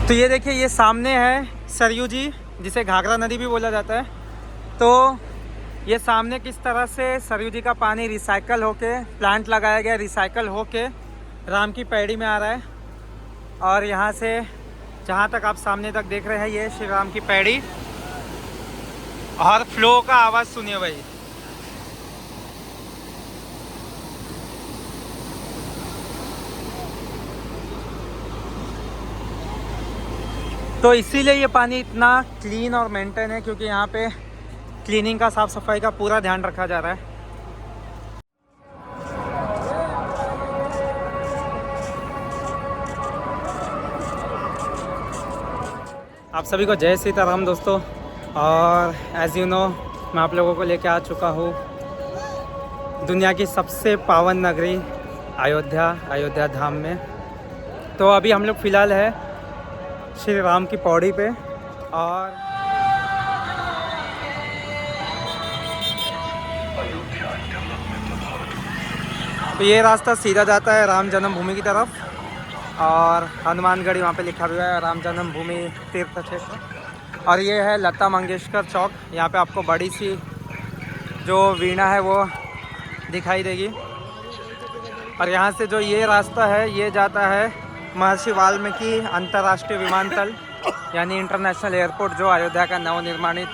तो ये देखिए, ये सामने है सरयू जी, जिसे घाघरा नदी भी बोला जाता है। तो ये सामने किस तरह से सरयू जी का पानी रिसाइकल होके, प्लांट लगाया गया, रिसाइकल होके राम की पैड़ी में आ रहा है। और यहाँ से जहाँ तक आप सामने तक देख रहे हैं, ये श्री राम की पैड़ी। और फ्लो का आवाज़ सुनिए भाई। तो इसीलिए ये पानी इतना क्लीन और मेंटेन है, क्योंकि यहाँ पे क्लीनिंग का, साफ़ सफाई का पूरा ध्यान रखा जा रहा है। आप सभी को जय सीताराम दोस्तों। और एज़ यू नो, मैं आप लोगों को लेके आ चुका हूँ दुनिया की सबसे पावन नगरी अयोध्या धाम में। तो अभी हम लोग फ़िलहाल है श्री राम की पौड़ी पे। और तो ये रास्ता सीधा जाता है राम जन्मभूमि की तरफ, और हनुमानगढ़ी वहाँ पे लिखा हुआ है, राम जन्मभूमि तीर्थ क्षेत्र। और ये है लता मंगेशकर चौक। यहाँ पे आपको बड़ी सी जो वीणा है वो दिखाई देगी। और यहाँ से जो ये रास्ता है, ये जाता है महर्षि वाल्मीकि अंतर्राष्ट्रीय विमानतल, यानी इंटरनेशनल एयरपोर्ट, जो अयोध्या का नवनिर्माणित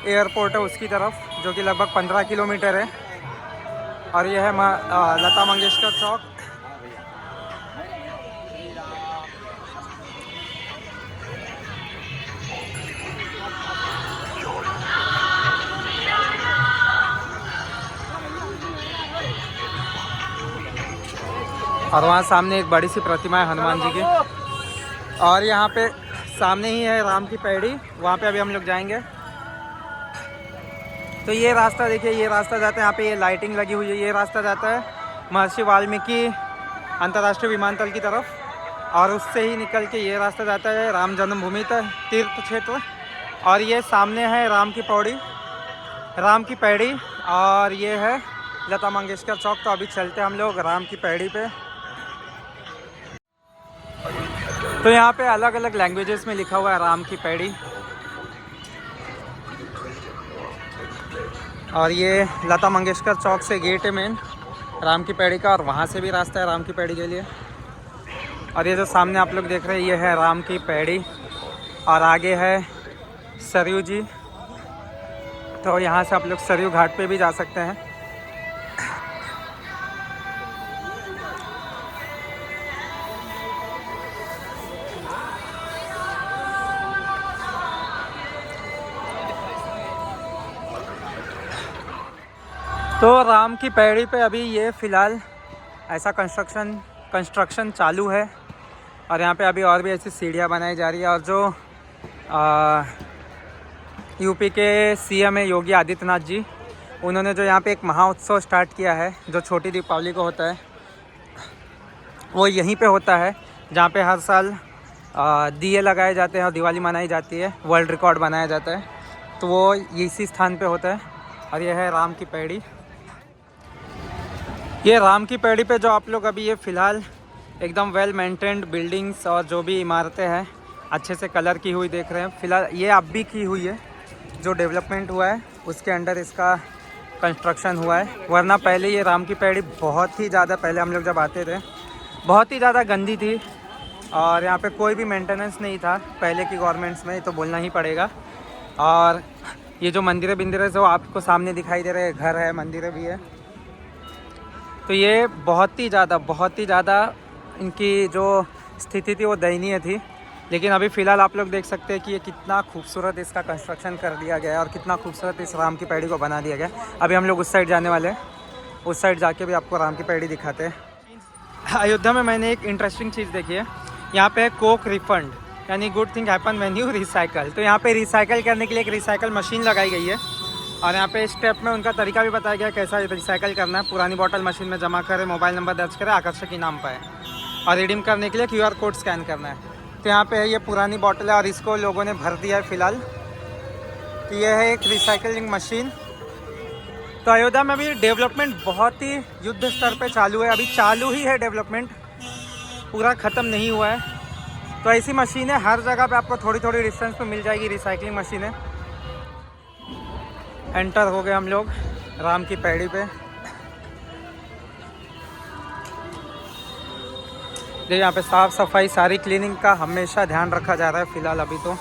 एयरपोर्ट है, उसकी तरफ, जो कि लगभग 15 किलोमीटर है। और ये है लता मंगेशकर चौक। और वहाँ सामने एक बड़ी सी प्रतिमा है हनुमान जी की। और यहाँ पे सामने ही है राम की पैड़ी, वहाँ पे अभी हम लोग जाएंगे। तो ये रास्ता देखिए, ये रास्ता जाता है, यहाँ पे ये लाइटिंग लगी हुई है, ये रास्ता जाता है महर्षि वाल्मीकि अंतर्राष्ट्रीय विमानतल की तरफ। और उससे ही निकल के ये रास्ता जाता है राम जन्मभूमि तीर्थ क्षेत्र। और ये सामने है राम की पैड़ी, और ये है लता मंगेशकर चौक। तो अभी चलते हम लोग राम की पैड़ी पे। तो यहाँ पे अलग अलग लैंग्वेजेस में लिखा हुआ है राम की पैड़ी। और ये लता मंगेशकर चौक से गेट है मेन राम की पैड़ी का, और वहाँ से भी रास्ता है राम की पैड़ी के लिए। और ये जो सामने आप लोग देख रहे हैं, ये है राम की पैड़ी, और आगे है सरयू जी। तो यहाँ से आप लोग सरयू घाट पे भी जा सकते हैं। तो राम की पैड़ी पे अभी ये फ़िलहाल ऐसा कंस्ट्रक्शन चालू है। और यहाँ पे अभी और भी ऐसी सीढ़ियाँ बनाई जा रही है। और जो यूपी के सीएम है योगी आदित्यनाथ जी, उन्होंने जो यहाँ पे एक महाउत्सव स्टार्ट किया है, जो छोटी दीपावली को होता है, वो यहीं पे होता है, जहाँ पे हर साल दिए लगाए जाते हैं और दिवाली मनाई जाती है, वर्ल्ड रिकॉर्ड बनाया जाता है। तो वो इसी स्थान पे होता है। और ये है राम की पैड़ी। ये राम की पैड़ी पे जो आप लोग अभी ये फ़िलहाल एकदम वेल मेंटेन्ड बिल्डिंग्स और जो भी इमारतें हैं अच्छे से कलर की हुई देख रहे हैं। फ़िलहाल ये अब भी की हुई है, जो डेवलपमेंट हुआ है उसके अंडर इसका कंस्ट्रक्शन हुआ है। वरना पहले ये राम की पैड़ी बहुत ही ज़्यादा, पहले हम लोग जब आते थे, बहुत ही ज़्यादा गंदी थी। और यहाँ पे कोई भी मेंटेनेंस नहीं था पहले की गवर्नमेंट्स में, तो बोलना ही पड़ेगा। और ये जो मंदिरें बिंदिरें जो आपको सामने दिखाई दे रहे हैं, घर है, मंदिरें भी है। तो ये बहुत ही ज़्यादा इनकी जो स्थिति थी वो दयनीय थी। लेकिन अभी फ़िलहाल आप लोग देख सकते हैं कि ये कितना खूबसूरत इसका कंस्ट्रक्शन कर दिया गया है, और कितना खूबसूरत इस राम की पैड़ी को बना दिया गया। अभी हम लोग उस साइड जाने वाले हैं, उस साइड जाके भी आपको राम की पैड़ी दिखाते हैं। अयोध्या में मैंने एक इंटरेस्टिंग चीज़ देखी है, यहाँ पे कोक रिफंड, यानी good thing happen when you recycle. तो यहाँ पे रिसाइकल करने के लिए एक रिसाइकल मशीन लगाई गई है। और यहाँ पे स्टेप में उनका तरीका भी बताया गया कैसा रिसाइकल करना है। पुरानी बॉटल मशीन में जमा करें, मोबाइल नंबर दर्ज करें, आकर्षक इनाम पाए, और रिडीम करने के लिए QR कोड स्कैन करना है। तो यहाँ पे है, ये पुरानी बॉटल है और इसको लोगों ने भर दिया है फ़िलहाल। तो ये है एक रिसाइकलिंग मशीन। तो अयोध्या में अभी डेवलपमेंट बहुत ही युद्ध स्तर पे चालू है, अभी चालू ही है डेवलपमेंट, पूरा ख़त्म नहीं हुआ है। तो ऐसी मशीनें हर जगह पे आपको थोड़ी थोड़ी डिस्टेंस पे मिल जाएगी, रिसाइकलिंग मशीनें। एंटर हो गए हम लोग राम की पैड़ी पे। देखिए यहाँ पे साफ़ सफाई, सारी क्लीनिंग का हमेशा ध्यान रखा जा रहा है फ़िलहाल अभी तो,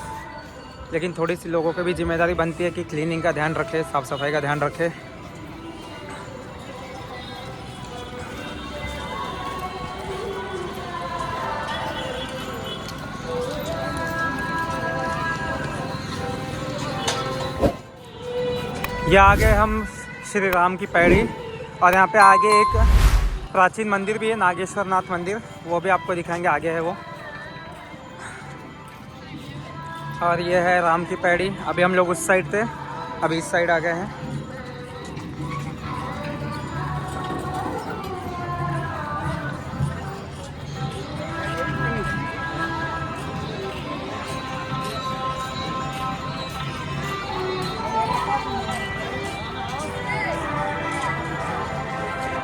लेकिन थोड़ी सी लोगों की भी जिम्मेदारी बनती है कि क्लीनिंग का ध्यान रखें, साफ़ सफाई का ध्यान रखें। ये आ गए हम श्री राम की पैड़ी, और यहाँ पे आगे एक प्राचीन मंदिर भी है, नागेश्वर नाथ मंदिर, वो भी आपको दिखाएंगे, आगे है वो। और ये है राम की पैड़ी। अभी हम लोग उस साइड थे, अभी इस साइड आ गए हैं।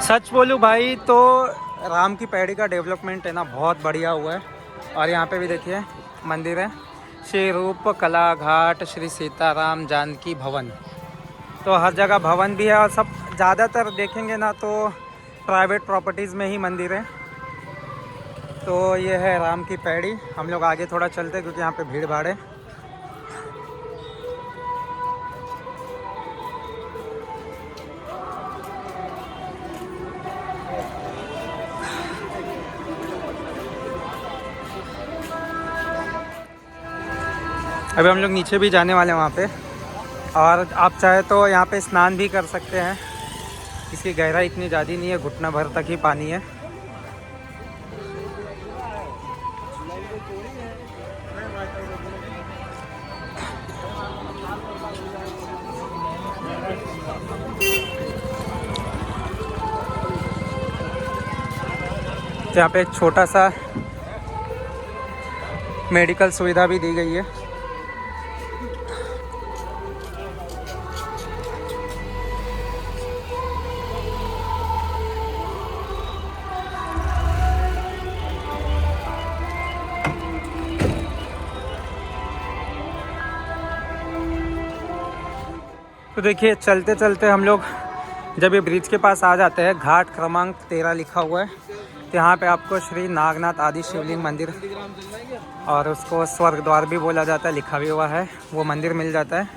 सच बोलूँ भाई तो राम की पैड़ी का डेवलपमेंट है ना बहुत बढ़िया हुआ है। और यहाँ पे भी देखिए मंदिर है, श्री रूप कला घाट श्री सीताराम जानकी भवन। तो हर जगह भवन भी है, और सब ज़्यादातर देखेंगे ना तो प्राइवेट प्रॉपर्टीज़ में ही मंदिर है। तो ये है राम की पैड़ी। हम लोग आगे थोड़ा चलते क्योंकि यहाँ पे भीड़ भाड़ है। अभी हम लोग नीचे भी जाने वाले हैं वहाँ पे, और आप चाहे तो यहाँ पे स्नान भी कर सकते हैं। इसकी गहराई इतनी ज़्यादा नहीं है, घुटना भर तक ही पानी है। तो यहाँ पे एक छोटा सा मेडिकल सुविधा भी दी गई है। तो देखिए चलते चलते हम लोग जब ये ब्रिज के पास आ जाते हैं, घाट क्रमांक 13 लिखा हुआ है, तो यहाँ पे आपको श्री नागनाथ आदि शिवलिंग मंदिर, और उसको स्वर्ग द्वार भी बोला जाता है, लिखा भी हुआ है, वो मंदिर मिल जाता है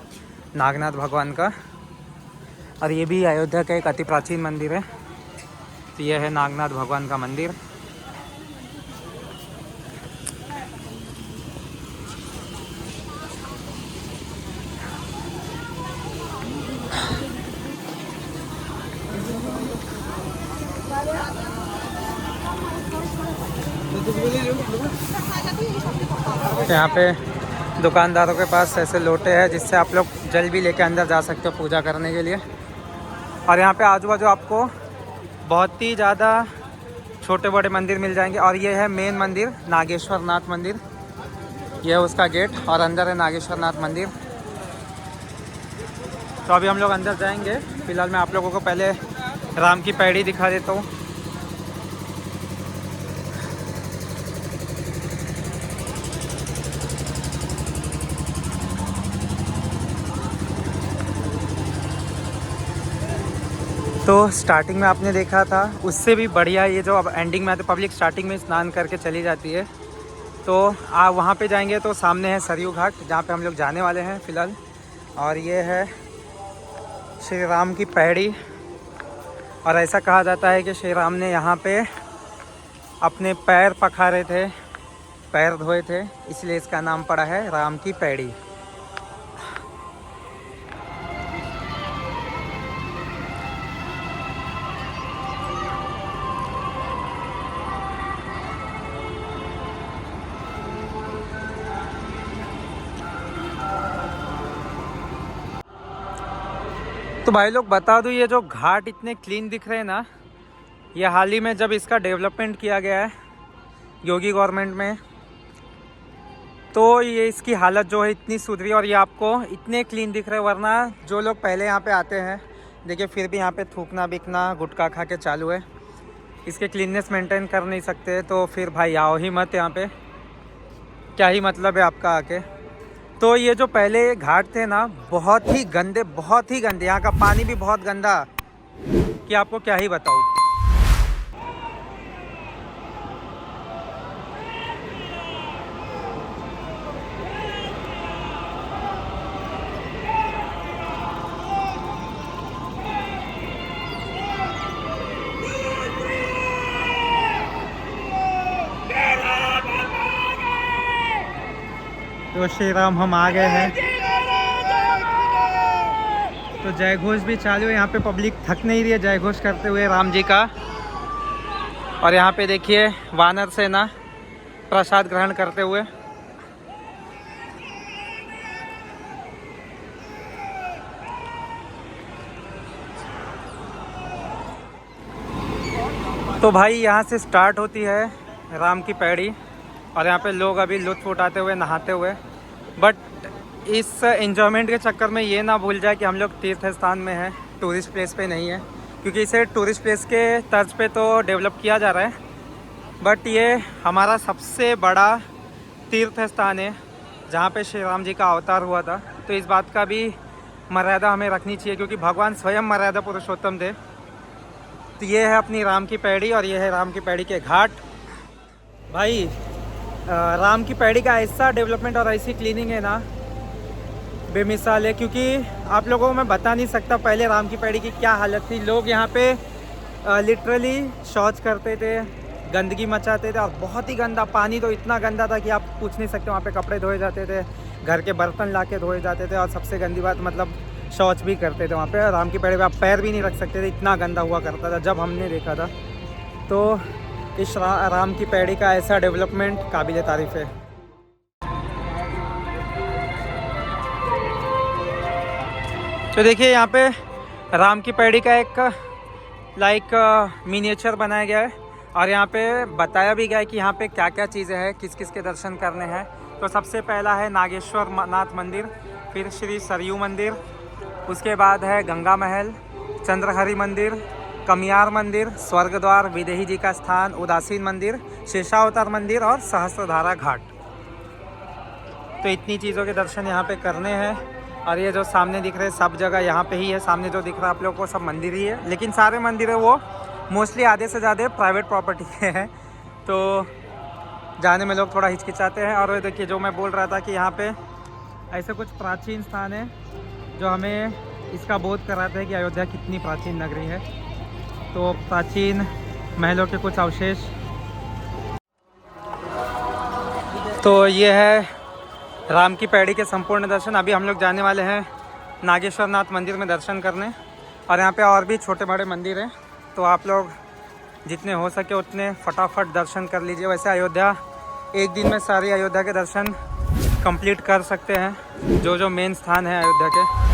नागनाथ भगवान का। और ये भी अयोध्या का एक अति प्राचीन मंदिर है। तो ये है नागनाथ भगवान का मंदिर। यहाँ पे दुकानदारों के पास ऐसे लोटे हैं जिससे आप लोग जल भी लेके अंदर जा सकते हो पूजा करने के लिए। और यहाँ पे आजू बाजू आपको बहुत ही ज़्यादा छोटे बड़े मंदिर मिल जाएंगे। और ये है मेन मंदिर नागेश्वर नाथ मंदिर, ये है उसका गेट, और अंदर है नागेश्वर नाथ मंदिर। तो अभी हम लोग अंदर जाएंगे। फ़िलहाल मैं आप लोगों को पहले राम की पैड़ी दिखा देता हूँ। तो स्टार्टिंग में आपने देखा था उससे भी बढ़िया ये जो अब एंडिंग में आते, पब्लिक स्टार्टिंग में स्नान करके चली जाती है। तो आप वहाँ पे जाएंगे तो सामने है सरयू घाट, जहाँ पे हम लोग जाने वाले हैं फ़िलहाल। और ये है श्री राम की पैड़ी। और ऐसा कहा जाता है कि श्री राम ने यहाँ पे अपने पैर पखारे थे, पैर धोए थे, इसलिए इसका नाम पड़ा है राम की पैड़ी। तो भाई लोग बता दूँ, ये जो घाट इतने क्लीन दिख रहे हैं ना, ये हाल ही में जब इसका डेवलपमेंट किया गया है योगी गवर्नमेंट में, तो ये इसकी हालत जो है इतनी सुधरी, और ये आपको इतने क्लीन दिख रहे हैं। वरना जो लोग पहले यहाँ पे आते हैं, देखिए फिर भी यहाँ पे थूकना बिकना गुटखा खा के चालू है। इसके क्लीननेस मेंटेन कर नहीं सकते, तो फिर भाई आओ ही मत यहाँ पे। क्या ही मतलब है आपका आके। तो ये जो पहले घाट थे ना, बहुत ही गंदे, बहुत ही गंदे। यहाँ का पानी भी बहुत गंदा कि आपको क्या ही बताऊँ। तो श्री राम हम आ गए हैं। तो जय घोष भी चालू है। यहाँ पे पब्लिक थक नहीं रही है जय घोष करते हुए राम जी का। और यहाँ पे देखिए वानर सेना प्रसाद ग्रहण करते हुए। तो भाई यहाँ से स्टार्ट होती है राम की पैड़ी और यहाँ पे लोग अभी लुत्फ़ उठाते हुए, नहाते हुए। बट इस एंजॉयमेंट के चक्कर में ये ना भूल जाए कि हम लोग तीर्थ स्थान में हैं, टूरिस्ट प्लेस पे नहीं है। क्योंकि इसे टूरिस्ट प्लेस के तर्ज पे तो डेवलप किया जा रहा है, बट ये हमारा सबसे बड़ा तीर्थ स्थान है जहाँ पे श्री राम जी का अवतार हुआ था। तो इस बात का भी मर्यादा हमें रखनी चाहिए, क्योंकि भगवान स्वयं मर्यादा पुरुषोत्तम थे। तो ये है अपनी राम की पैड़ी और ये है राम की पैड़ी के घाट। भाई राम की पैड़ी का ऐसा डेवलपमेंट और ऐसी क्लीनिंग है ना, बेमिसाल है। क्योंकि आप लोगों को मैं बता नहीं सकता पहले राम की पैड़ी की क्या हालत थी। लोग यहाँ पे लिटरली शौच करते थे, गंदगी मचाते थे और बहुत ही गंदा पानी, तो इतना गंदा था कि आप पूछ नहीं सकते। वहाँ पे कपड़े धोए जाते थे, घर के बर्तन ला के धोए जाते थे और सबसे गंदी बात मतलब शौच भी करते थे वहाँ पे। राम की पैड़ी पे आप पैर भी नहीं रख सकते थे, इतना गंदा हुआ करता था जब हमने देखा था। तो इस राम की पैड़ी का ऐसा डेवलपमेंट काबिल तारीफ़ है। तो देखिए यहाँ पे राम की पैड़ी का एक लाइक मिनिएचर बनाया गया है और यहाँ पे बताया भी गया है कि यहाँ पे क्या क्या चीज़ें हैं, किस किस के दर्शन करने हैं। तो सबसे पहला है नागेश्वर नाथ मंदिर, फिर श्री सरयू मंदिर, उसके बाद है गंगा महल, चंद्रहरि मंदिर, कमियार मंदिर, स्वर्ग द्वार, विदेही जी का स्थान, उदासीन मंदिर, शेषावतार मंदिर और सहस्त्रधारा घाट। तो इतनी चीज़ों के दर्शन यहाँ पे करने हैं। और ये जो सामने दिख रहे सब जगह यहाँ पे ही है। सामने जो दिख रहा है आप लोगों को सब मंदिर ही है, लेकिन सारे मंदिर है वो मोस्टली आधे से ज़्यादा प्राइवेट प्रॉपर्टी के हैं, तो जाने में लोग थोड़ा हिचकिचाते हैं। और देखिए जो मैं बोल रहा था कि यहाँ पे ऐसे कुछ प्राचीन स्थान है जो हमें इसका बोध कराते हैं कि अयोध्या कितनी प्राचीन नगरी है। तो प्राचीन महलों के कुछ अवशेष। तो ये है राम की पैड़ी के संपूर्ण दर्शन। अभी हम लोग जाने वाले हैं नागेश्वर नाथ मंदिर में दर्शन करने, और यहाँ पे और भी छोटे बड़े मंदिर हैं। तो आप लोग जितने हो सके उतने फटाफट दर्शन कर लीजिए। वैसे अयोध्या एक दिन में सारी अयोध्या के दर्शन कंप्लीट कर सकते हैं, जो जो मेन स्थान है अयोध्या के।